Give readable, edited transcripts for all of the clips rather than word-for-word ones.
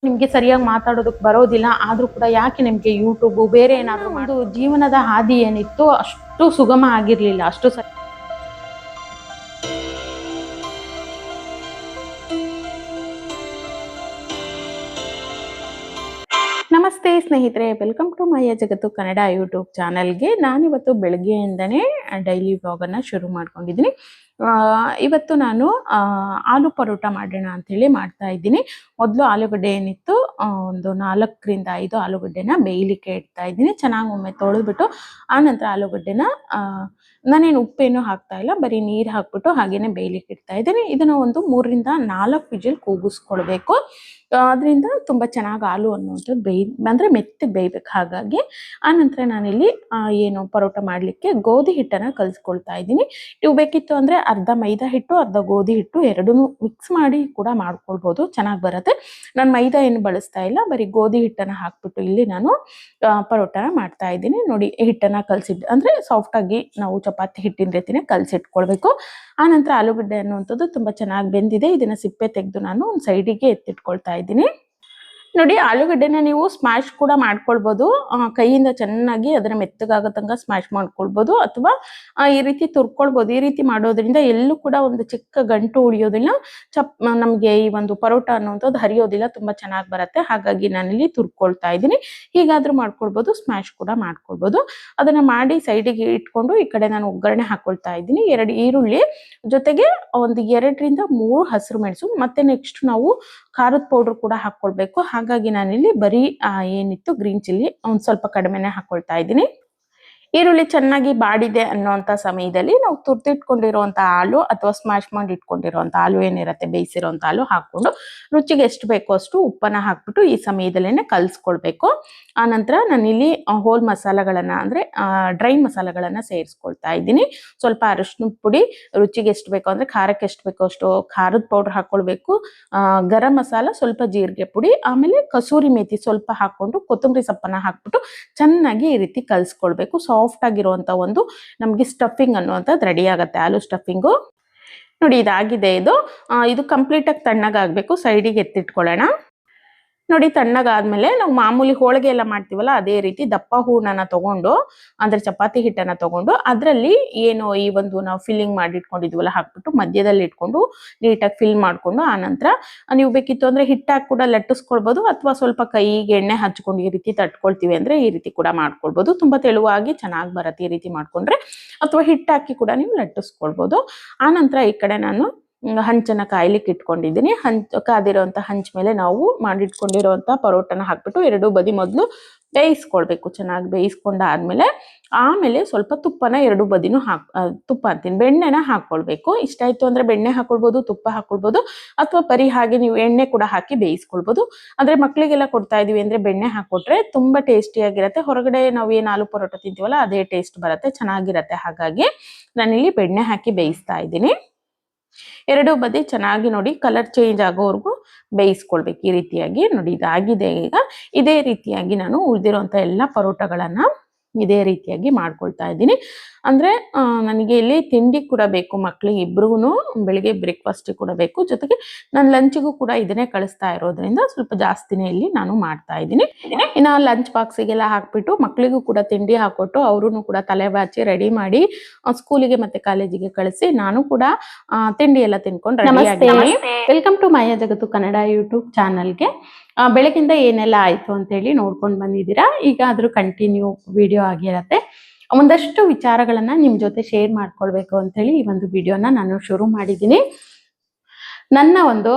ನಿಮ್ಗೆ ಸರಿಯಾಗಿ ಮಾತಾಡೋದಕ್ಕೆ ಬರೋದಿಲ್ಲ, ಆದ್ರೂ ಕೂಡ ಯಾಕೆ ನಿಮ್ಗೆ ಯೂಟ್ಯೂಬ್ ಬೇರೆ ಏನಾದರೂ ಒಂದು ಜೀವನದ ಹಾದಿ ಏನಿತ್ತು ಅಷ್ಟು ಸುಗಮ ಆಗಿರ್ಲಿಲ್ಲ, ಅಷ್ಟು ನಮಸ್ತೆ ಸ್ನೇಹಿತರೆ, ವೆಲ್ಕಮ್ ಟು ಮಾಯ ಜಗತ್ತು ಕನ್ನಡ ಯೂಟ್ಯೂಬ್ ಚಾನಲ್ಗೆ. ನಾನಿವತ್ತು ಬೆಳಗ್ಗೆಯಿಂದನೇ ಡೈಲಿ ವ್ಲಾಗನ್ನು ಶುರು ಮಾಡ್ಕೊಂಡಿದ್ದೀನಿ. ಇವತ್ತು ನಾನು ಆಲೂ ಪರೋಟ ಮಾಡೋಣ ಅಂಥೇಳಿ ಮಾಡ್ತಾ ಇದ್ದೀನಿ. ಮೊದಲು ಆಲೂಗಡ್ಡೆ ಏನಿತ್ತು ಒಂದು 4ರಿಂದ 5 ಆಲೂಗಡ್ಡೆನ ಬೇಯಲಿಕ್ಕೆ ಇಡ್ತಾ ಇದ್ದೀನಿ. ಚೆನ್ನಾಗಿ ಒಮ್ಮೆ ತೊಳೆದ್ಬಿಟ್ಟು ಆನಂತರ ಆಲೂಗಡ್ಡೆನ ನಾನೇನು ಉಪ್ಪೇನು ಹಾಕ್ತಾ ಇಲ್ಲ, ಬರೀ ನೀರು ಹಾಕ್ಬಿಟ್ಟು ಹಾಗೇನೆ ಬೇಯಲಿಕ್ಕೆ ಇಡ್ತಾ ಇದ್ದೀನಿ. ಇದನ್ನು ಒಂದು 3ರಿಂದ 4 ವಿಜಿಲ್ ಕೂಗಿಸ್ಕೊಳ್ಬೇಕು. ಅದರಿಂದ ತುಂಬ ಚೆನ್ನಾಗಿ ಆಲೂ ಅನ್ನುವಂಥದ್ದು ಅಂದರೆ ಮೆತ್ತಗೆ ಬೇಯಬೇಕು. ಹಾಗಾಗಿ ಆನಂತರ ನಾನಿಲ್ಲಿ ಏನು ಪರೋಟ ಮಾಡಲಿಕ್ಕೆ ಗೋಧಿ ಹಿಟ್ಟನ್ನು ಕಲಿಸ್ಕೊಳ್ತಾ ಇದ್ದೀನಿ. ಇವು ಬೇಕಿತ್ತು ಅಂದರೆ ಅರ್ಧ ಮೈದಾ ಹಿಟ್ಟು ಅರ್ಧ ಗೋಧಿ ಹಿಟ್ಟು ಎರಡೂ ಮಿಕ್ಸ್ ಮಾಡಿ ಕೂಡ ಮಾಡ್ಕೊಳ್ಬೋದು, ಚೆನ್ನಾಗಿ ಬರುತ್ತೆ. ನಾನು ಮೈದಾ ಏನು ಬಳಸ್ತಾ ಇಲ್ಲ, ಬರೀ ಗೋಧಿ ಹಿಟ್ಟನ್ನು ಹಾಕ್ಬಿಟ್ಟು ಇಲ್ಲಿ ನಾನು ಪರೋಟನ ಮಾಡ್ತಾ ಇದ್ದೀನಿ. ನೋಡಿ, ಹಿಟ್ಟನ್ನು ಕಲಸಿಟ್ಟು ಅಂದರೆ ಸಾಫ್ಟಾಗಿ ನಾವು ಚಪಾತಿ ಹಿಟ್ಟಿನ ರೀತಿನೇ ಕಲಸಿಟ್ಕೊಳ್ಬೇಕು. ಆನಂತರ ಆಲೂಗಡ್ಡೆ ಅನ್ನುವಂಥದ್ದು ತುಂಬ ಚೆನ್ನಾಗಿ ಬೆಂದಿದೆ. ಇದನ್ನು ಸಿಪ್ಪೆ ತೆಗೆದು ನಾನು ಒಂದು ಸೈಡಿಗೆ ಎತ್ತಿಟ್ಕೊಳ್ತಾ ಇದ್ದೀನಿ. ನೋಡಿ, ಆಲೂಗಡ್ಡೆನ ನೀವು ಸ್ಮ್ಯಾಶ್ ಕೂಡ ಮಾಡ್ಕೊಳ್ಬೋದು, ಕೈಯಿಂದ ಚೆನ್ನಾಗಿ ಅದನ್ನ ಮೆತ್ತಗಾಗೋ ತನಕ ಸ್ಮ್ಯಾಶ್ ಮಾಡ್ಕೊಳ್ಬೋದು, ಅಥವಾ ಈ ರೀತಿ ತುರ್ಕೊಳ್ಬೋದು. ಈ ರೀತಿ ಮಾಡೋದ್ರಿಂದ ಎಲ್ಲೂ ಕೂಡ ಒಂದು ಚಿಕ್ಕ ಗಂಟು ಉಳಿಯೋದಿಲ್ಲ, ನಮಗೆ ಈ ಒಂದು ಪರೋಟ ಅನ್ನುವಂಥದ್ದು ಹರಿಯೋದಿಲ್ಲ, ತುಂಬ ಚೆನ್ನಾಗಿ ಬರುತ್ತೆ. ಹಾಗಾಗಿ ನಾನಿಲ್ಲಿ ತುರ್ಕೊಳ್ತಾ ಇದ್ದೀನಿ. ಹೀಗಾದ್ರೂ ಮಾಡ್ಕೊಳ್ಬೋದು, ಸ್ಮ್ಯಾಶ್ ಕೂಡ ಮಾಡ್ಕೊಳ್ಬೋದು. ಅದನ್ನ ಮಾಡಿ ಸೈಡಿಗೆ ಇಟ್ಕೊಂಡು ಈ ಕಡೆ ನಾನು ಒಗ್ಗರಣೆ ಹಾಕೊಳ್ತಾ ಇದ್ದೀನಿ. 2 ಈರುಳ್ಳಿ ಜೊತೆಗೆ ಒಂದು 2ರಿಂದ 3 ಹಸಿರು ಮೆಣಸು, ಮತ್ತೆ ನೆಕ್ಸ್ಟ್ ನಾವು ಖಾರದ ಪೌಡರ್ ಕೂಡ ಹಾಕೊಳ್ಬೇಕು. ಹಾಗಾಗಿ ನಾನಿಲ್ಲಿ ಬರೀ ಏನಿತ್ತು ಗ್ರೀನ್ ಚಿಲ್ಲಿ ಒಂದು ಸ್ವಲ್ಪ ಕಡಿಮೆನೆ ಹಾಕೊಳ್ತಾ ಇದ್ದೀನಿ. ಈರುಳ್ಳಿ ಚೆನ್ನಾಗಿ ಬಾಡಿದೆ ಅನ್ನೋಂಥ ಸಮಯದಲ್ಲಿ ನಾವು ತುರ್ತಿಟ್ಕೊಂಡಿರುವಂಥ ಹಾಲು ಅಥವಾ ಸ್ಮ್ಯಾಶ್ ಮಾಡಿ ಇಟ್ಕೊಂಡಿರುವಂಥ ಹಾಲು ಏನಿರುತ್ತೆ, ಬೇಯಿಸಿರೋಂಥ ಹಾಲು ಹಾಕ್ಕೊಂಡು ರುಚಿಗೆ ಎಷ್ಟು ಬೇಕೋ ಅಷ್ಟು ಉಪ್ಪನ್ನು ಹಾಕ್ಬಿಟ್ಟು ಈ ಸಮಯದಲ್ಲೇ ಕಲಿಸ್ಕೊಳ್ಬೇಕು. ಆನಂತರ ನಾನಿಲ್ಲಿ ಹೋಲ್ ಮಸಾಲೆಗಳನ್ನು ಅಂದರೆ ಡ್ರೈ ಮಸಾಲೆಗಳನ್ನು ಸೇರಿಸ್ಕೊಳ್ತಾ ಇದ್ದೀನಿ. ಸ್ವಲ್ಪ ಅರಿಶಿನ ಪುಡಿ, ರುಚಿಗೆ ಎಷ್ಟು ಬೇಕೋ ಅಂದರೆ ಖಾರಕ್ಕೆ ಎಷ್ಟು ಬೇಕೋ ಅಷ್ಟು ಖಾರದ ಪೌಡ್ರ್ ಹಾಕ್ಕೊಳ್ಬೇಕು, ಗರಂ ಮಸಾಲ, ಸ್ವಲ್ಪ ಜೀರಿಗೆ ಪುಡಿ, ಆಮೇಲೆ ಕಸೂರಿ ಮೇಥಿ ಸ್ವಲ್ಪ ಹಾಕ್ಕೊಂಡು ಕೊತ್ತಂಬರಿ ಸೊಪ್ಪನ್ನು ಹಾಕ್ಬಿಟ್ಟು ಚೆನ್ನಾಗಿ ಈ ರೀತಿ ಕಲಿಸ್ಕೊಳ್ಬೇಕು. ಸಾಫ್ಟ್ ಆಗಿರುವಂಥ ಒಂದು ನಮಗೆ ಸ್ಟಫಿಂಗ್ ಅನ್ನುವಂಥದ್ದು ರೆಡಿ ಆಗುತ್ತೆ, ಆಲೂ ಸ್ಟಫಿಂಗು. ನೋಡಿ, ಇದಾಗಿದೆ. ಇದು ಕಂಪ್ಲೀಟಾಗಿ ತಣ್ಣಗಾಗಬೇಕು. ಸೈಡಿಗೆ ಎತ್ತಿಟ್ಕೊಳ್ಳೋಣ. ನೋಡಿ, ತಣ್ಣಗಾದ್ಮೇಲೆ ನಾವು ಮಾಮೂಲಿ ಹೋಳಿಗೆ ಎಲ್ಲ ಮಾಡ್ತೀವಲ್ಲ, ಅದೇ ರೀತಿ ದಪ್ಪ ಹೂರ್ಣನ ತಗೊಂಡು ಅಂದ್ರೆ ಚಪಾತಿ ಹಿಟ್ಟನ್ನ ತಗೊಂಡು ಅದರಲ್ಲಿ ಏನು ಈ ಒಂದು ನಾವು ಫಿಲ್ಲಿಂಗ್ ಮಾಡಿ ಇಟ್ಕೊಂಡಿದ್ವಲ್ಲ ಹಾಕ್ಬಿಟ್ಟು ಮಧ್ಯದಲ್ಲಿ ಇಟ್ಕೊಂಡು ನೀಟಾಗಿ ಫಿಲ್ ಮಾಡ್ಕೊಂಡು, ಆನಂತರ ನೀವು ಬೇಕಿತ್ತು ಅಂದ್ರೆ ಹಿಟ್ಟಾಗಿ ಕೂಡ ಲಟ್ಟಿಸ್ಕೊಳ್ಬೋದು, ಅಥವಾ ಸ್ವಲ್ಪ ಕೈಗೆ ಎಣ್ಣೆ ಹಚ್ಕೊಂಡು ಈ ರೀತಿ ತಟ್ಕೊಳ್ತೀವಿ ಅಂದ್ರೆ ಈ ರೀತಿ ಕೂಡ ಮಾಡ್ಕೊಳ್ಬೋದು. ತುಂಬಾ ತೆಳುವಾಗಿ ಚೆನ್ನಾಗಿ ಬರುತ್ತೆ ಈ ರೀತಿ ಮಾಡ್ಕೊಂಡ್ರೆ, ಅಥವಾ ಹಿಟ್ಟಾಕಿ ಕೂಡ ನೀವು ಲಟ್ಟಿಸ್ಕೊಳ್ಬೋದು. ಆನಂತರ ಈ ಕಡೆ ನಾನು ಹಂಚನ್ನ ಕಾಯ್ಲಿಕ್ಕೆ ಇಟ್ಕೊಂಡಿದ್ದೀನಿ. ಕಾದಿರೋಂಥ ಹಂಚ ಮೇಲೆ ನಾವು ಮಾಡಿಟ್ಕೊಂಡಿರೋಂಥ ಪರೋಟನ ಹಾಕ್ಬಿಟ್ಟು 2 ಬದಿ ಮೊದಲು ಬೇಯಿಸ್ಕೊಳ್ಬೇಕು. ಚೆನ್ನಾಗಿ ಬೇಯಿಸ್ಕೊಂಡಾದ್ಮೇಲೆ ಆಮೇಲೆ ಸ್ವಲ್ಪ ತುಪ್ಪನ 2 ಬದಿನೂ ತುಪ್ಪ ಅಂತೀನಿ, ಬೆಣ್ಣೆನ ಹಾಕ್ಕೊಳ್ಬೇಕು. ಇಷ್ಟ ಆಯ್ತು ಅಂದ್ರೆ ಬೆಣ್ಣೆ ಹಾಕೊಳ್ಬೋದು, ತುಪ್ಪ ಹಾಕೊಳ್ಬೋದು, ಅಥವಾ ಬರೀ ಹಾಗೆ ನೀವು ಎಣ್ಣೆ ಕೂಡ ಹಾಕಿ ಬೇಯಿಸ್ಕೊಳ್ಬೋದು. ಅಂದ್ರೆ ಮಕ್ಳಿಗೆಲ್ಲ ಕೊಡ್ತಾ ಇದೀವಿ ಅಂದ್ರೆ ಬೆಣ್ಣೆ ಹಾಕೊಟ್ರೆ ತುಂಬಾ ಟೇಸ್ಟಿಯಾಗಿರುತ್ತೆ. ಹೊರಗಡೆ ನಾವು ಏನು ಆಲೂ ಪರೋಟ ತಿಂತೀವಲ್ಲ ಅದೇ ಟೇಸ್ಟ್ ಬರುತ್ತೆ, ಚೆನ್ನಾಗಿರತ್ತೆ. ಹಾಗಾಗಿ ನಾನಿಲ್ಲಿ ಬೆಣ್ಣೆ ಹಾಕಿ ಬೇಯಿಸ್ತಾ ಇದ್ದೀನಿ. 2 ಬದಿ ಚೆನ್ನಾಗಿ ನೋಡಿ ಕಲರ್ ಚೇಂಜ್ ಆಗೋವರೆಗೂ ಬೇಯಿಸ್ಕೊಳ್ಬೇಕು ಈ ರೀತಿಯಾಗಿ. ನೋಡಿ, ಇದಾಗಿದೆ. ಈಗ ಇದೇ ರೀತಿಯಾಗಿ ನಾನು ಉಳಿದಿರೋಂಥ ಎಲ್ಲ ಪರೋಟಗಳನ್ನ ಇದೇ ರೀತಿಯಾಗಿ ಮಾಡ್ಕೊಳ್ತಾ ಇದ್ದೀನಿ. ಅಂದ್ರೆ ನನಗೆ ಇಲ್ಲಿ ತಿಂಡಿ ಕೂಡ ಬೇಕು, ಮಕ್ಳಿಗೆ ಇಬ್ರಿಗೂ ಬೆಳಿಗ್ಗೆ ಬ್ರೇಕ್ಫಾಸ್ಟ್ ಕೂಡ ಬೇಕು, ಜೊತೆಗೆ ನಾನು ಲಂಚಿಗೂ ಕೂಡ ಇದನ್ನೇ ಕಳಿಸ್ತಾ ಇರೋದ್ರಿಂದ ಸ್ವಲ್ಪ ಜಾಸ್ತಿನೇ ಇಲ್ಲಿ ನಾನು ಮಾಡ್ತಾ ಇದ್ದೀನಿ. ಇನ್ನು ಲಂಚ್ ಬಾಕ್ಸಿಗೆಲ್ಲ ಹಾಕ್ಬಿಟ್ಟು ಮಕ್ಳಿಗೂ ಕೂಡ ತಿಂಡಿ ಹಾಕೊಟ್ಟು ಅವ್ರೂ ಕೂಡ ತಲೆ ಬಾಚಿ ರೆಡಿ ಮಾಡಿ ಸ್ಕೂಲಿಗೆ ಮತ್ತೆ ಕಾಲೇಜಿಗೆ ಕಳಿಸಿ ನಾನು ಕೂಡ ತಿಂಡಿ ಎಲ್ಲ ತಿನ್ಕೊಂಡು ರೆಡಿ ಆಗಿದ್ದೀನಿ. ವೆಲ್ಕಮ್ ಟು ಮಾಯ ಜಗತ್ತು ಕನ್ನಡ ಯೂಟ್ಯೂಬ್ ಚಾನಲ್ಗೆ. ಬೆಳಗಿಂದ ಏನೆಲ್ಲ ಆಯ್ತು ಅಂತೇಳಿ ನೋಡ್ಕೊಂಡು ಬಂದಿದ್ದೀರಾ. ಈಗ ಅದ್ರ ಕಂಟಿನ್ಯೂ ವಿಡಿಯೋ ಆಗಿರತ್ತೆ. ಒಂದಷ್ಟು ವಿಚಾರಗಳನ್ನ ನಿಮ್ ಜೊತೆ ಶೇರ್ ಮಾಡ್ಕೊಳ್ಬೇಕು ಅಂತೇಳಿ ಈ ಒಂದು ವಿಡಿಯೋನ ನಾನು ಶುರು ಮಾಡಿದ್ದೀನಿ. ನನ್ನ ಒಂದು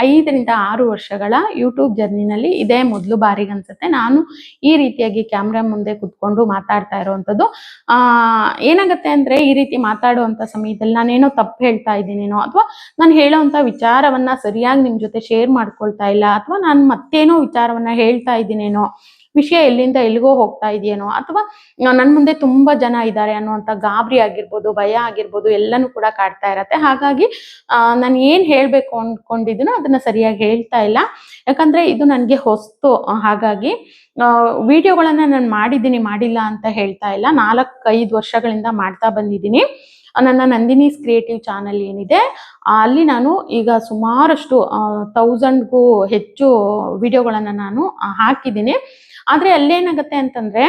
5ರಿಂದ 6 ವರ್ಷಗಳ ಯೂಟ್ಯೂಬ್ ಜರ್ನಿನಲ್ಲಿ ಇದೇ ಮೊದಲು ಬಾರಿಗೆ ಅನ್ಸುತ್ತೆ ನಾನು ಈ ರೀತಿಯಾಗಿ ಕ್ಯಾಮ್ರಾ ಮುಂದೆ ಕುತ್ಕೊಂಡು ಮಾತಾಡ್ತಾ ಇರೋವಂಥದ್ದು. ಏನಾಗುತ್ತೆ ಅಂದ್ರೆ ಈ ರೀತಿ ಮಾತಾಡುವಂಥ ಸಮಯದಲ್ಲಿ ನಾನೇನೋ ತಪ್ಪು ಹೇಳ್ತಾ ಇದ್ದೀನೇನೋ, ಅಥವಾ ನಾನು ಹೇಳೋವಂಥ ವಿಚಾರವನ್ನ ಸರಿಯಾಗಿ ನಿಮ್ ಜೊತೆ ಶೇರ್ ಮಾಡ್ಕೊಳ್ತಾ ಇಲ್ಲ, ಅಥವಾ ನಾನು ಮತ್ತೇನೋ ವಿಚಾರವನ್ನ ಹೇಳ್ತಾ ಇದ್ದೀನೇನೋ, ವಿಷಯ ಎಲ್ಲಿಂದ ಎಲ್ಲಿಗೋ ಹೋಗ್ತಾ ಇದೆಯೇನೋ, ಅಥವಾ ನನ್ನ ಮುಂದೆ ತುಂಬಾ ಜನ ಇದ್ದಾರೆ ಅನ್ನುವಂಥ ಗಾಬರಿ ಆಗಿರ್ಬೋದು, ಭಯ ಆಗಿರ್ಬೋದು, ಎಲ್ಲನೂ ಕೂಡ ಕಾಡ್ತಾ ಇರತ್ತೆ. ಹಾಗಾಗಿ ನಾನು ಏನ್ ಹೇಳ್ಬೇಕು ಅನ್ಕೊಂಡಿದ್ದೀನೋ ಅದನ್ನ ಸರಿಯಾಗಿ ಹೇಳ್ತಾ ಇಲ್ಲ, ಯಾಕಂದ್ರೆ ಇದು ನನಗೆ ಹೊಸ್ತು. ಹಾಗಾಗಿ ವಿಡಿಯೋಗಳನ್ನ ನಾನು ಮಾಡಿದ್ದೀನಿ, ಮಾಡಿಲ್ಲ ಅಂತ ಹೇಳ್ತಾ ಇಲ್ಲ. 4-5 ವರ್ಷಗಳಿಂದ ಮಾಡ್ತಾ ಬಂದಿದ್ದೀನಿ. ನನ್ನ ನಂದಿನೀಸ್ ಕ್ರಿಯೇಟಿವ್ ಚಾನಲ್ ಏನಿದೆ ಅಲ್ಲಿ ನಾನು ಈಗ ಸುಮಾರಷ್ಟು 1000ಗೂ ಹೆಚ್ಚು ವಿಡಿಯೋಗಳನ್ನು ನಾನು ಹಾಕಿದ್ದೀನಿ. ಆದರೆ ಅಲ್ಲೇನಾಗುತ್ತೆ ಅಂತಂದರೆ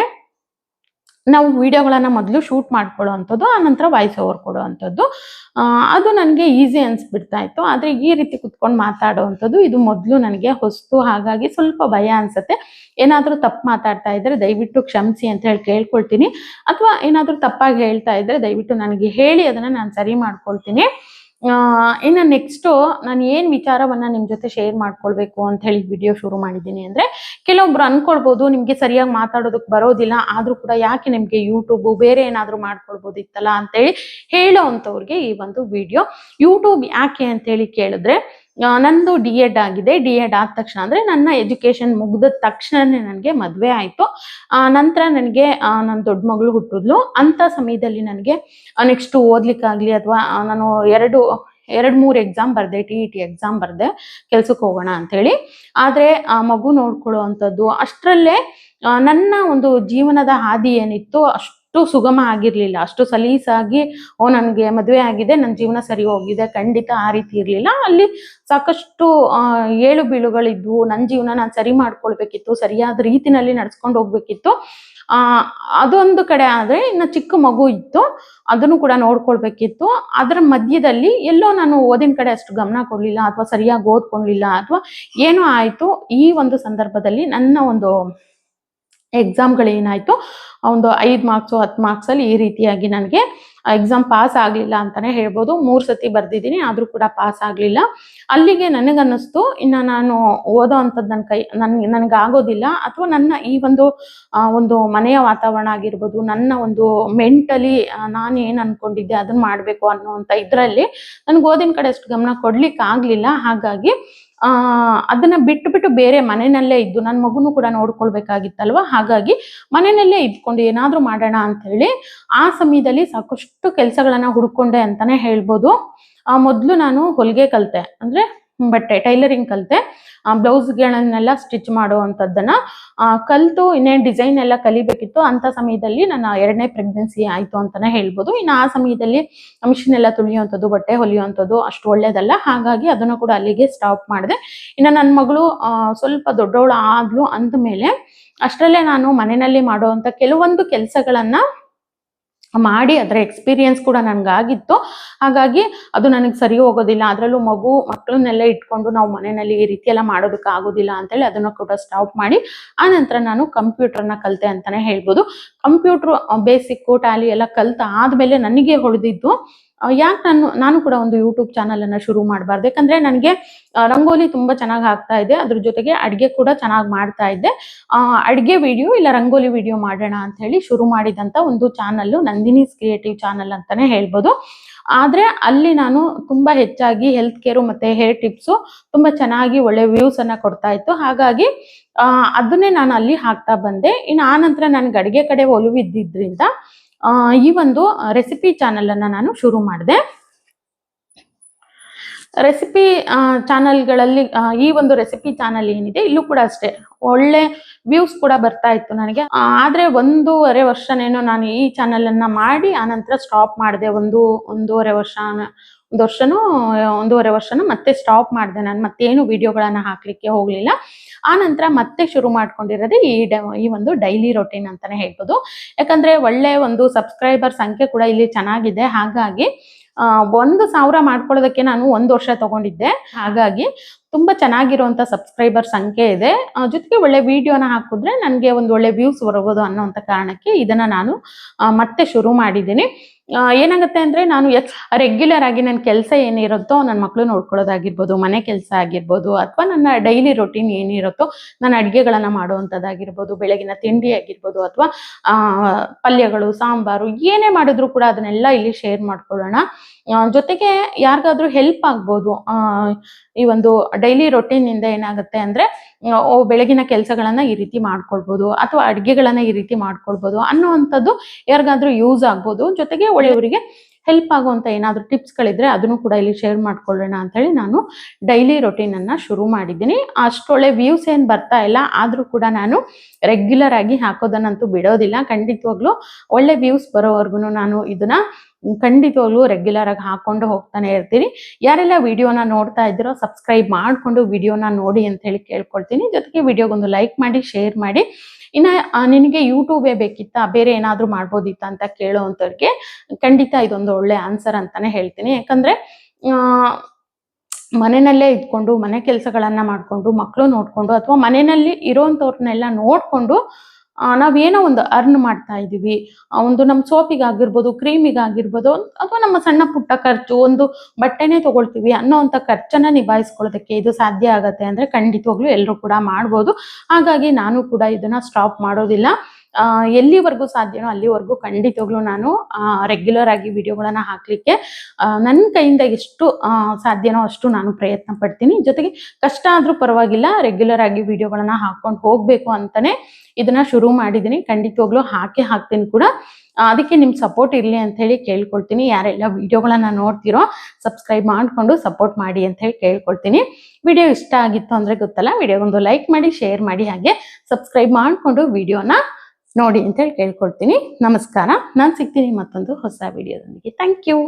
ನಾವು ವಿಡಿಯೋಗಳನ್ನು ಮೊದಲು ಶೂಟ್ ಮಾಡ್ಕೊಳ್ಳೋ ಅಂಥದ್ದು, ಆನಂತರ ವಾಯ್ಸ್ ಓವರ್ ಕೊಡೋ ಅಂಥದ್ದು. ಅದು ನನಗೆ ಈಸಿ ಅನಿಸ್ಬಿಡ್ತಾ ಇತ್ತು. ಆದರೆ ಈ ರೀತಿ ಕುತ್ಕೊಂಡು ಮಾತಾಡೋ ಅಂಥದ್ದು ಇದು ಮೊದಲು ನನಗೆ ಹೊಸ್ತು, ಹಾಗಾಗಿ ಸ್ವಲ್ಪ ಭಯ ಅನಿಸುತ್ತೆ. ಏನಾದರೂ ತಪ್ಪು ಮಾತಾಡ್ತಾ ಇದ್ದರೆ ದಯವಿಟ್ಟು ಕ್ಷಮಿಸಿ ಅಂತ ಹೇಳಿ ಕೇಳ್ಕೊಳ್ತೀನಿ. ಅಥವಾ ಏನಾದರೂ ತಪ್ಪಾಗಿ ಹೇಳ್ತಾ ಇದ್ದರೆ ದಯವಿಟ್ಟು ನನಗೆ ಹೇಳಿ, ಅದನ್ನು ನಾನು ಸರಿ ಮಾಡ್ಕೊಳ್ತೀನಿ. ಇನ್ನು ನೆಕ್ಸ್ಟು ನಾನು ಏನು ವಿಚಾರವನ್ನು ನಿಮ್ಮ ಜೊತೆ ಶೇರ್ ಮಾಡ್ಕೊಳ್ಬೇಕು ಅಂತ ಹೇಳಿ ವಿಡಿಯೋ ಶುರು ಮಾಡಿದ್ದೀನಿ ಅಂದರೆ, ಕೆಲವೊಬ್ರು ಅನ್ಕೊಳ್ಬೋದು ನಿಮಗೆ ಸರಿಯಾಗಿ ಮಾತಾಡೋದಕ್ಕೆ ಬರೋದಿಲ್ಲ, ಆದರೂ ಕೂಡ ಯಾಕೆ ನಿಮಗೆ ಯೂಟ್ಯೂಬು ಬೇರೆ ಏನಾದರೂ ಮಾಡ್ಕೊಳ್ಬೋದಿತ್ತಲ್ಲ ಅಂತೇಳಿ ಹೇಳೋ ಅಂಥವ್ರಿಗೆ ಈ ಒಂದು ವಿಡಿಯೋ. ಯೂಟ್ಯೂಬ್ ಯಾಕೆ ಅಂತೇಳಿ ಕೇಳಿದ್ರೆ, ನಂದು D.Ed ಆಗಿದೆ. D.Ed ಆದ ತಕ್ಷಣ ಅಂದರೆ ನನ್ನ ಎಜುಕೇಷನ್ ಮುಗಿದ ತಕ್ಷಣನೇ ನನಗೆ ಮದುವೆ ಆಯಿತು. ನಂತರ ನನಗೆ ನನ್ನ ದೊಡ್ಡ ಮಗಳು ಹುಟ್ಟಿದ್ಲು. ಅಂಥ ಸಮಯದಲ್ಲಿ ನನಗೆ ನೆಕ್ಸ್ಟ್ ಓದ್ಲಿಕ್ಕಾಗಲಿ ಅಥವಾ ನಾನು 2-3 ಎಕ್ಸಾಮ್ ಬರೆದೆ, TET ಎಕ್ಸಾಮ್ ಬರೆದೆ ಕೆಲ್ಸಕ್ಕೆ ಹೋಗೋಣ ಅಂಥೇಳಿ. ಆದರೆ ಮಗು ನೋಡ್ಕೊಳ್ಳೋ ಅಂಥದ್ದು ಅಷ್ಟರಲ್ಲೇ ನನ್ನ ಒಂದು ಜೀವನದ ಹಾದಿ ಏನಿತ್ತು ಅಷ್ಟು ಸುಗಮ ಆಗಿರಲಿಲ್ಲ, ಅಷ್ಟು ಸಲೀಸಾಗಿ ನನಗೆ ಮದುವೆ ಆಗಿದೆ, ನನ್ನ ಜೀವನ ಸರಿ ಹೋಗಿದೆ, ಖಂಡಿತ ಆ ರೀತಿ ಇರಲಿಲ್ಲ. ಅಲ್ಲಿ ಸಾಕಷ್ಟು ಏಳು ಬೀಳುಗಳಿದ್ವು. ನನ್ನ ಜೀವನ ನಾನು ಸರಿ ಮಾಡ್ಕೊಳ್ಬೇಕಿತ್ತು, ಸರಿಯಾದ ರೀತಿನಲ್ಲಿ ನಡ್ಸ್ಕೊಂಡು ಹೋಗ್ಬೇಕಿತ್ತು. ಅದೊಂದು ಕಡೆ. ಆದರೆ ಇನ್ನು ಚಿಕ್ಕ ಮಗು ಇತ್ತು, ಅದನ್ನು ಕೂಡ ನೋಡ್ಕೊಳ್ಬೇಕಿತ್ತು. ಅದರ ಮಧ್ಯದಲ್ಲಿ ಎಲ್ಲೋ ನಾನು ಓದಿನ ಕಡೆ ಅಷ್ಟು ಗಮನ ಕೊಡಲಿಲ್ಲ, ಅಥವಾ ಸರಿಯಾಗಿ ಓದ್ಕೊಳ್ಳಿಲ್ಲ, ಅಥವಾ ಏನೋ ಆಯಿತು. ಈ ಒಂದು ಸಂದರ್ಭದಲ್ಲಿ ನನ್ನ ಒಂದು ಎಕ್ಸಾಮ್ಗಳೇನಾಯಿತು, ಒಂದು 5 ಮಾರ್ಕ್ಸು 10 ಮಾರ್ಕ್ಸಲ್ಲಿ ಈ ರೀತಿಯಾಗಿ ನನಗೆ ಎಕ್ಸಾಮ್ ಪಾಸ್ ಆಗಲಿಲ್ಲ ಅಂತಲೇ ಹೇಳ್ಬೋದು. 3 ಸತಿ ಬರೆದಿದ್ದೀನಿ, ಆದರೂ ಕೂಡ ಪಾಸ್ ಆಗಲಿಲ್ಲ. ಅಲ್ಲಿಗೆ ನನಗನ್ನಿಸ್ತು, ಇನ್ನು ನಾನು ಓದೋ ಅಂಥದ್ದು ನನಗಾಗೋದಿಲ್ಲ, ಅಥವಾ ನನ್ನ ಈ ಒಂದು ಮನೆಯ ವಾತಾವರಣ ಆಗಿರ್ಬೋದು, ನನ್ನ ಒಂದು ಮೆಂಟಲಿ ನಾನು ಏನು ಅಂದ್ಕೊಂಡಿದ್ದೆ ಅದನ್ನು ಮಾಡಬೇಕು ಅನ್ನೋವಂಥ ಇದರಲ್ಲಿ ನನಗೆ ಓದಿನ ಕಡೆ ಅಷ್ಟು ಗಮನ ಕೊಡ್ಲಿಕ್ಕೆ ಆಗಲಿಲ್ಲ. ಹಾಗಾಗಿ ಅದನ್ನ ಬಿಟ್ಟು ಬೇರೆ ಮನೆಯಲ್ಲೇ ಇದ್ದು ನನ್ನ ಮಗುನು ಕೂಡ ನೋಡ್ಕೊಳ್ಬೇಕಾಗಿತ್ತಲ್ವ, ಹಾಗಾಗಿ ಮನೆಯಲ್ಲೇ ಇದ್ಕೊಂಡು ಏನಾದರೂ ಮಾಡೋಣ ಅಂತ ಹೇಳಿ ಆ ಸಮಯದಲ್ಲಿ ಸಾಕಷ್ಟು ಕೆಲಸಗಳನ್ನ ಹುಡ್ಕೊಂಡೆ ಅಂತಾನೆ ಹೇಳ್ಬೋದು. ಮೊದಲು ನಾನು ಹೊಲಿಗೆ ಕಲಿತೆ, ಅಂದ್ರೆ ಬಟ್ಟೆ ಟೈಲರಿಂಗ್ ಕಲಿತೆ. ಬ್ಲೌಸ್ಗಳನ್ನೆಲ್ಲ ಸ್ಟಿಚ್ ಮಾಡೋ ಅಂಥದ್ದನ್ನ ಕಲಿತು ಇನ್ನೇನು ಡಿಸೈನ್ ಎಲ್ಲ ಕಲಿಬೇಕಿತ್ತು. ಅಂಥ ಸಮಯದಲ್ಲಿ ನನ್ನ 2ನೇ ಪ್ರೆಗ್ನೆನ್ಸಿ ಆಯಿತು ಅಂತಲೇ ಹೇಳ್ಬೋದು. ಇನ್ನು ಆ ಸಮಯದಲ್ಲಿ ಮಿಷಿನ್ ಎಲ್ಲ ತುಳಿಯುವಂಥದ್ದು, ಬಟ್ಟೆ ಹೊಲಿಯುವಂಥದ್ದು ಅಷ್ಟು ಒಳ್ಳೇದಲ್ಲ, ಹಾಗಾಗಿ ಅದನ್ನು ಕೂಡ ಅಲ್ಲಿಗೆ ಸ್ಟಾಪ್ ಮಾಡಿದೆ. ಇನ್ನು ನನ್ನ ಮಗಳು ಸ್ವಲ್ಪ ದೊಡ್ಡವಳು ಆದ್ಲು ಅಂದಮೇಲೆ ಅಷ್ಟರಲ್ಲೇ ನಾನು ಮನೆಯಲ್ಲಿ ಮಾಡುವಂಥ ಕೆಲವೊಂದು ಕೆಲಸಗಳನ್ನು ಮಾಡಿ ಅದರ ಎಕ್ಸ್ಪೀರಿಯನ್ಸ್ ಕೂಡ ನನಗಾಗಿತ್ತು. ಹಾಗಾಗಿ ಅದು ನನಗೆ ಸರಿ ಹೋಗೋದಿಲ್ಲ, ಅದರಲ್ಲೂ ಮಕ್ಕಳನ್ನೆಲ್ಲ ಇಟ್ಕೊಂಡು ನಾವು ಮನೆಯಲ್ಲಿ ಈ ರೀತಿ ಎಲ್ಲ ಮಾಡೋದಕ್ಕೆ ಆಗೋದಿಲ್ಲ ಅಂತೇಳಿ ಅದನ್ನು ಕೂಡ ಸ್ಟಾಪ್ ಮಾಡಿ ಆನಂತರ ನಾನು ಕಂಪ್ಯೂಟರ್ನ ಕಲಿತೆ ಅಂತಲೇ ಹೇಳ್ಬೋದು. ಕಂಪ್ಯೂಟ್ರು ಬೇಸಿಕ್ಕು ಟ್ಯಾಲಿ ಎಲ್ಲ ಕಲಿತ ಆದಮೇಲೆ ನನಗೆ ಹೊಡೆದಿದ್ದು, ಯಾಕೆ ನಾನು ಕೂಡ ಒಂದು ಯೂಟ್ಯೂಬ್ ಚಾನಲನ್ನು ಶುರು ಮಾಡಬಾರ್ದು. ಯಾಕಂದರೆ ನನಗೆ ರಂಗೋಲಿ ತುಂಬ ಚೆನ್ನಾಗಿ ಆಗ್ತಾ ಇದೆ, ಅದ್ರ ಜೊತೆಗೆ ಅಡುಗೆ ಕೂಡ ಚೆನ್ನಾಗಿ ಮಾಡ್ತಾ ಇದ್ದೆ. ಅಡುಗೆ ವಿಡಿಯೋ ಇಲ್ಲ ರಂಗೋಲಿ ವಿಡಿಯೋ ಮಾಡೋಣ ಅಂತ ಹೇಳಿ ಶುರು ಮಾಡಿದಂಥ ಒಂದು ಚಾನಲ್ಲು ನಂದಿನೀಸ್ ಕ್ರಿಯೇಟಿವ್ ಚಾನಲ್ ಅಂತಲೇ ಹೇಳ್ಬೋದು. ಆದರೆ ಅಲ್ಲಿ ನಾನು ತುಂಬ ಹೆಚ್ಚಾಗಿ ಹೆಲ್ತ್ ಕೇರು ಮತ್ತು ಹೇರ್ ಟಿಪ್ಸು ತುಂಬ ಚೆನ್ನಾಗಿ ಒಳ್ಳೆ ವ್ಯೂಸನ್ನು ಕೊಡ್ತಾ ಇತ್ತು. ಹಾಗಾಗಿ ಅದನ್ನೇ ನಾನು ಅಲ್ಲಿ ಹಾಕ್ತಾ ಬಂದೆ. ಇನ್ನು ಆನಂತರ ನನಗೆ ಅಡುಗೆ ಕಡೆ ಒಲವಿದ್ದಿದ್ದರಿಂದ ಈ ಒಂದು ರೆಸಿಪಿ ಚಾನಲನ್ನು ನಾನು ಶುರು ಮಾಡಿದೆ. ರೆಸಿಪಿ ಚಾನಲ್ಗಳಲ್ಲಿ ಈ ಒಂದು ರೆಸಿಪಿ ಚಾನಲ್ ಏನಿದೆ ಇಲ್ಲೂ ಕೂಡ ಅಷ್ಟೇ ಒಳ್ಳೆ ವ್ಯೂಸ್ ಕೂಡ ಬರ್ತಾ ಇತ್ತು ನನಗೆ. ಆದರೆ 1.5 ವರ್ಷನೇನೋ ನಾನು ಈ ಚಾನಲನ್ನು ಮಾಡಿ ಆನಂತರ ಸ್ಟಾಪ್ ಮಾಡಿದೆ. 1.5 ವರ್ಷನೂ ಮತ್ತೆ ಸ್ಟಾಪ್ ಮಾಡಿದೆ. ನಾನು ಮತ್ತೇನು ವಿಡಿಯೋಗಳನ್ನು ಹಾಕಲಿಕ್ಕೆ ಹೋಗಲಿಲ್ಲ. ಆನಂತರ ಮತ್ತೆ ಶುರು ಮಾಡ್ಕೊಂಡಿರೋದೇ ಈ ಒಂದು ಡೈಲಿ ರೊಟೀನ್ ಅಂತಲೇ ಹೇಳ್ಬೋದು. ಯಾಕಂದರೆ ಒಳ್ಳೆ ಒಂದು ಸಬ್ಸ್ಕ್ರೈಬರ್ ಸಂಖ್ಯೆ ಕೂಡ ಇಲ್ಲಿ ಚೆನ್ನಾಗಿದೆ. ಹಾಗಾಗಿ 1,000 ಮಾಡ್ಕೊಳ್ಳೋದಕ್ಕೆ ನಾನು 1 ವರ್ಷ ತಗೊಂಡಿದ್ದೆ. ಹಾಗಾಗಿ ತುಂಬ ಚೆನ್ನಾಗಿರುವಂಥ ಸಬ್ಸ್ಕ್ರೈಬರ್ ಸಂಖ್ಯೆ ಇದೆ. ಜೊತೆಗೆ ಒಳ್ಳೆ ವಿಡಿಯೋನ ಹಾಕಿದ್ರೆ ನನಗೆ ಒಂದು ಒಳ್ಳೆ ವ್ಯೂಸ್ ಬರ್ಬೋದು ಅನ್ನೋಂಥ ಕಾರಣಕ್ಕೆ ಇದನ್ನು ನಾನು ಮತ್ತೆ ಶುರು ಮಾಡಿದ್ದೀನಿ. ಏನಾಗುತ್ತೆ ಅಂದರೆ ನಾನು ರೆಗ್ಯುಲರ್ ಆಗಿ ನನ್ನ ಕೆಲಸ ಏನಿರುತ್ತೋ, ನನ್ನ ಮಕ್ಕಳು ನೋಡ್ಕೊಳ್ಳೋದಾಗಿರ್ಬೋದು, ಮನೆ ಕೆಲಸ ಆಗಿರ್ಬೋದು, ಅಥವಾ ನನ್ನ ಡೈಲಿ ರೊಟೀನ್ ಏನಿರುತ್ತೋ, ನಾನು ಅಡುಗೆಗಳನ್ನು ಮಾಡುವಂಥದ್ದಾಗಿರ್ಬೋದು, ಬೆಳಗಿನ ತಿಂಡಿ ಆಗಿರ್ಬೋದು, ಅಥವಾ ಪಲ್ಯಗಳು, ಸಾಂಬಾರು ಏನೇ ಮಾಡಿದ್ರು ಕೂಡ ಅದನ್ನೆಲ್ಲ ಇಲ್ಲಿ ಶೇರ್ ಮಾಡ್ಕೊಳ್ಳೋಣ. ಜೊತೆಗೆ ಯಾರಿಗಾದ್ರೂ ಹೆಲ್ಪ್ ಆಗ್ಬೋದು. ಈ ಒಂದು ಡೈಲಿ ರೊಟೀನಿಂದ ಏನಾಗುತ್ತೆ ಅಂದರೆ ಬೆಳಗಿನ ಕೆಲಸಗಳನ್ನು ಈ ರೀತಿ ಮಾಡ್ಕೊಳ್ಬೋದು, ಅಥವಾ ಅಡುಗೆಗಳನ್ನು ಈ ರೀತಿ ಮಾಡ್ಕೊಳ್ಬೋದು ಅನ್ನೋವಂಥದ್ದು ಯಾರಿಗಾದ್ರೂ ಯೂಸ್ ಆಗ್ಬೋದು. ಜೊತೆಗೆ ಒಳ್ಳೆಯವರಿಗೆ ಹೆಲ್ಪ್ ಆಗುವಂಥ ಏನಾದರೂ ಟಿಪ್ಸ್ಗಳಿದ್ರೆ ಅದನ್ನು ಕೂಡ ಇಲ್ಲಿ ಶೇರ್ ಮಾಡ್ಕೊಳ್ಳೋಣ ಅಂತೇಳಿ ನಾನು ಡೈಲಿ ರೊಟೀನನ್ನು ಶುರು ಮಾಡಿದ್ದೀನಿ. ಅಷ್ಟೊಳ್ಳೆ ವ್ಯೂಸ್ ಏನು ಬರ್ತಾ ಇಲ್ಲ, ಆದರೂ ಕೂಡ ನಾನು ರೆಗ್ಯುಲರ್ ಆಗಿ ಹಾಕೋದನ್ನಂತೂ ಬಿಡೋದಿಲ್ಲ. ಖಂಡಿತವಾಗ್ಲೂ ಒಳ್ಳೆ ವ್ಯೂಸ್ ಬರೋವರೆಗೂ ನಾನು ಇದನ್ನ ಖಂಡಿತವಾಗ್ಲೂ ರೆಗ್ಯುಲರ್ ಆಗಿ ಹಾಕೊಂಡು ಹೋಗ್ತಾನೆ ಇರ್ತೀನಿ. ಯಾರೆಲ್ಲ ವಿಡಿಯೋನ ನೋಡ್ತಾ ಇದ್ದೀರೋ ಸಬ್ಸ್ಕ್ರೈಬ್ ಮಾಡಿಕೊಂಡು ವಿಡಿಯೋನ ನೋಡಿ ಅಂತ ಹೇಳಿ ಕೇಳ್ಕೊಳ್ತೀನಿ. ಜೊತೆಗೆ ವಿಡಿಯೋಗೊಂದು ಲೈಕ್ ಮಾಡಿ, ಶೇರ್ ಮಾಡಿ. ಇನ್ನು ನಿನಗೆ ಯೂಟ್ಯೂಬೇ ಬೇಕಿತ್ತಾ, ಬೇರೆ ಏನಾದರೂ ಮಾಡ್ಬೋದಿತ್ತಾ ಅಂತ ಕೇಳೋವಂಥವ್ರಿಗೆ ಖಂಡಿತ ಇದೊಂದು ಒಳ್ಳೆ ಆನ್ಸರ್ ಅಂತಾನೆ ಹೇಳ್ತೀನಿ. ಯಾಕಂದ್ರೆ ಮನೆಯಲ್ಲೇ ಇದ್ಕೊಂಡು ಮನೆ ಕೆಲಸಗಳನ್ನ ಮಾಡಿಕೊಂಡು ಮಕ್ಕಳು ನೋಡಿಕೊಂಡು ಅಥವಾ ಮನೆಯಲ್ಲಿ ಇರೋವಂಥವ್ರನ್ನೆಲ್ಲ ನೋಡಿಕೊಂಡು ನಾವೇನೋ ಒಂದು ಅರ್ನ್ ಮಾಡ್ತಾ ಇದ್ದೀವಿ. ಒಂದು ನಮ್ಮ ಸೋಪಿಗಾಗಿರ್ಬೋದು, ಕ್ರೀಮಿಗಾಗಿರ್ಬೋದು, ಅಥವಾ ನಮ್ಮ ಸಣ್ಣ ಪುಟ್ಟ ಖರ್ಚು, ಒಂದು ಬಟ್ಟೆನೇ ತಗೊಳ್ತೀವಿ ಅನ್ನೋವಂಥ ಖರ್ಚನ್ನು ನಿಭಾಯಿಸ್ಕೊಳ್ಳೋದಕ್ಕೆ ಇದು ಸಾಧ್ಯ ಆಗತ್ತೆ ಅಂದರೆ ಖಂಡಿತವಾಗ್ಲೂ ಎಲ್ಲರೂ ಕೂಡ ಮಾಡ್ಬೋದು. ಹಾಗಾಗಿ ನಾನು ಕೂಡ ಇದನ್ನು ಸ್ಟಾಪ್ ಮಾಡೋದಿಲ್ಲ. ಎಲ್ಲಿವರೆಗೂ ಸಾಧ್ಯನೋ ಅಲ್ಲಿವರೆಗೂ ಖಂಡಿತವಾಗ್ಲೂ ನಾನು ರೆಗ್ಯುಲರ್ ಆಗಿ ವಿಡಿಯೋಗಳನ್ನು ಹಾಕಲಿಕ್ಕೆ ನನ್ನ ಕೈಯಿಂದ ಎಷ್ಟು ಸಾಧ್ಯನೋ ಅಷ್ಟು ನಾನು ಪ್ರಯತ್ನ ಪಡ್ತೀನಿ. ಜೊತೆಗೆ ಕಷ್ಟ ಆದರೂ ಪರವಾಗಿಲ್ಲ, ರೆಗ್ಯುಲರ್ ಆಗಿ ವಿಡಿಯೋಗಳನ್ನು ಹಾಕ್ಕೊಂಡು ಹೋಗಬೇಕು ಅಂತಲೇ ಇದನ್ನ ಶುರು ಮಾಡಿದ್ದೀನಿ. ಖಂಡಿತವಾಗ್ಲೂ ಹಾಕ್ತೀನಿ ಕೂಡ. ಅದಕ್ಕೆ ನಿಮ್ಮ ಸಪೋರ್ಟ್ ಇರಲಿ ಅಂತ ಹೇಳಿ ಕೇಳ್ಕೊಳ್ತೀನಿ. ಯಾರೆಲ್ಲ ವಿಡಿಯೋಗಳನ್ನು ನೋಡ್ತಿರೋ ಸಬ್ಸ್ಕ್ರೈಬ್ ಮಾಡಿಕೊಂಡು ಸಪೋರ್ಟ್ ಮಾಡಿ ಅಂತ ಹೇಳಿ ಕೇಳ್ಕೊಳ್ತೀನಿ. ವಿಡಿಯೋ ಇಷ್ಟ ಆಗಿತ್ತು ಅಂದರೆ ಗೊತ್ತಲ್ಲ, ವಿಡಿಯೋಗೊಂದು ಲೈಕ್ ಮಾಡಿ, ಶೇರ್ ಮಾಡಿ, ಹಾಗೆ ಸಬ್ಸ್ಕ್ರೈಬ್ ಮಾಡಿಕೊಂಡು ವಿಡಿಯೋನ ನೋಡಿ ಅಂತ ಹೇಳಿ ಕೇಳ್ಕೊಳ್ತೀನಿ. ನಮಸ್ಕಾರ. ನಾನು ಸಿಗ್ತೀನಿ ಮತ್ತೊಂದು ಹೊಸ ವಿಡಿಯೋದೊಂದಿಗೆ. Thank you.